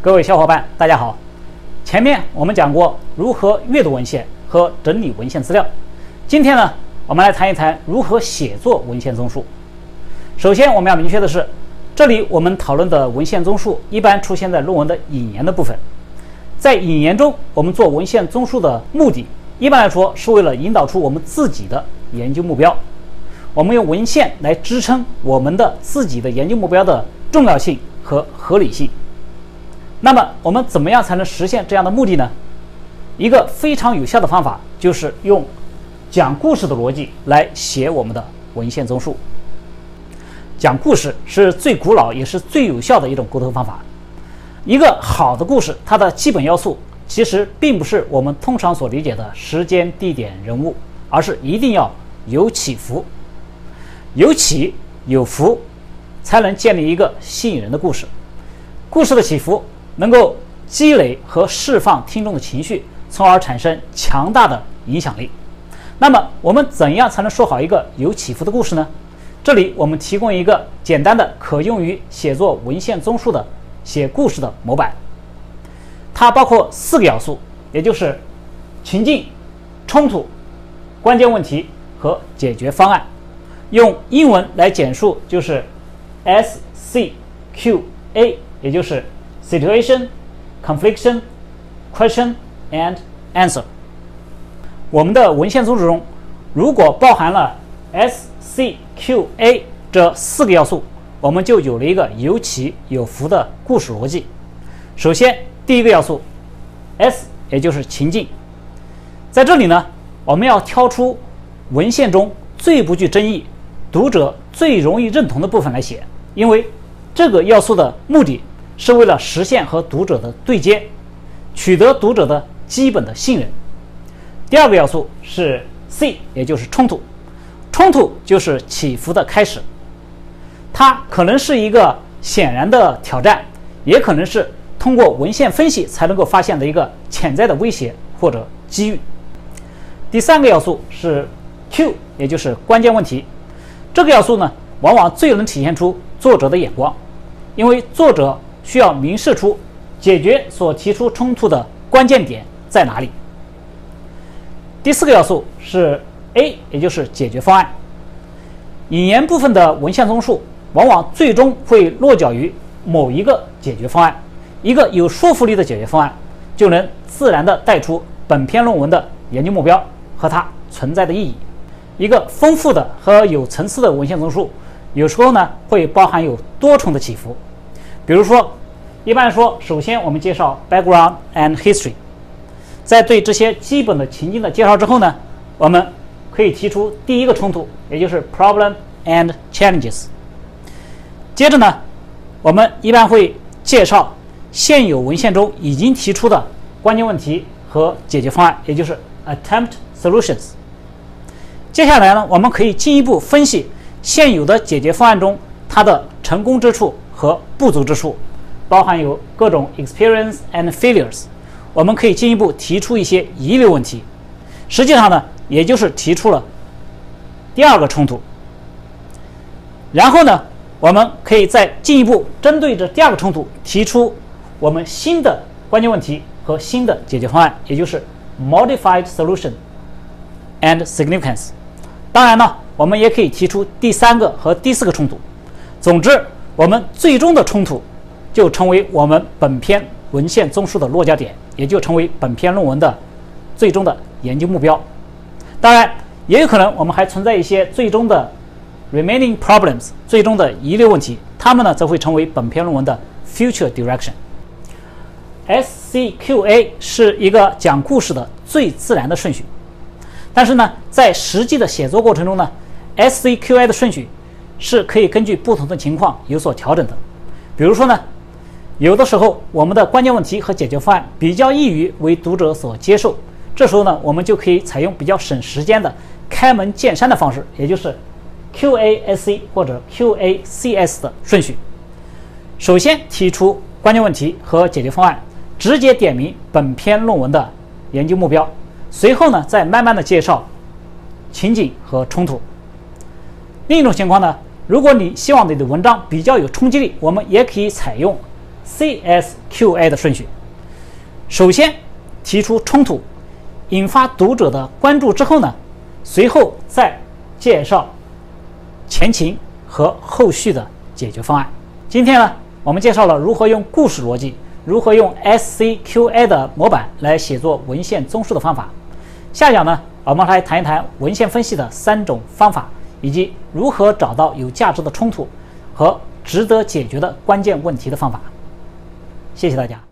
各位小伙伴，大家好。前面我们讲过如何阅读文献和整理文献资料，今天呢，我们来谈一谈如何写作文献综述。首先，我们要明确的是，这里我们讨论的文献综述一般出现在论文的引言的部分。在引言中，我们做文献综述的目的，一般来说是为了引导出我们自己的研究目标。我们用文献来支撑我们的自己的研究目标的重要性和合理性。那么我们怎么样才能实现这样的目的呢？一个非常有效的方法就是用讲故事的逻辑来写我们的文献综述。讲故事是最古老也是最有效的一种沟通方法。一个好的故事，它的基本要素其实并不是我们通常所理解的时间、地点、人物，而是一定要有起伏，有起有伏，才能建立一个吸引人的故事。故事的起伏能够积累和释放听众的情绪，从而产生强大的影响力。那么我们怎样才能说好一个有起伏的故事呢？这里我们提供一个简单的可用于写作文献综述的写故事的模板。它包括4个要素，也就是情境、冲突、关键问题和解决方案。用英文来简述就是 SCQA， 也就是Situation, Confliction, Question and Answer。 我们的文献综述中，如果包含了 SCQA 这4个要素，我们就有了一个有起有伏的故事逻辑。首先，第一个要素 S， 也就是情境。在这里呢，我们要挑出文献中最不具争议、读者最容易认同的部分来写，因为这个要素的目的是为了实现和读者的对接，取得读者的基本的信任。第二个要素是 C， 也就是冲突。冲突就是起伏的开始，它可能是一个显然的挑战，也可能是通过文献分析才能够发现的一个潜在的威胁或者机遇。第三个要素是 Q， 也就是关键问题。这个要素呢，往往最能体现出作者的眼光，因为作者需要明示出解决所提出冲突的关键点在哪里。第4个要素是 A， 也就是解决方案。引言部分的文献综述往往最终会落脚于某一个解决方案，一个有说服力的解决方案就能自然地带出本篇论文的研究目标和它存在的意义。一个丰富的和有层次的文献综述，有时候呢会包含有多重的起伏。比如说，一般来说，首先我们介绍 background and history， 在对这些基本的情境的介绍之后呢，我们可以提出第一个冲突，也就是 problem and challenges。 接着呢，我们一般会介绍现有文献中已经提出的关键问题和解决方案，也就是 attempt solutions。 接下来呢，我们可以进一步分析现有的解决方案中它的成功之处和不足之处，包含有各种 experience and failures。 我们可以进一步提出一些遗留问题，实际上呢，也就是提出了第二个冲突。然后呢，我们可以再进一步针对这第二个冲突提出我们新的关键问题和新的解决方案，也就是 modified solution and significance。 当然呢，我们也可以提出第3个和第4个冲突。总之，我们最终的冲突就成为我们本篇文献综述的落脚点，也就成为本篇论文的最终的研究目标。当然，也有可能我们还存在一些最终的 remaining problems， 最终的遗留问题，它们呢则会成为本篇论文的 future direction。SCQA 是一个讲故事的最自然的顺序，但是呢，在实际的写作过程中呢 ，SCQA 的顺序是可以根据不同的情况有所调整的。比如说呢，有的时候我们的关键问题和解决方案比较易于为读者所接受，这时候呢，我们就可以采用比较省时间的开门见山的方式，也就是 QASC 或者 QACS 的顺序。首先提出关键问题和解决方案，直接点明本篇论文的研究目标，随后呢再慢慢的介绍情景和冲突。另一种情况呢，如果你希望你的文章比较有冲击力，我们也可以采用 CSQA 的顺序。首先提出冲突，引发读者的关注之后呢，随后再介绍前情和后续的解决方案。今天呢，我们介绍了如何用故事逻辑，如何用 SCQA 的模板来写作文献综述的方法。下讲呢，我们来谈一谈文献分析的3种方法，以及如何找到有价值的冲突和值得解决的关键问题的方法。谢谢大家。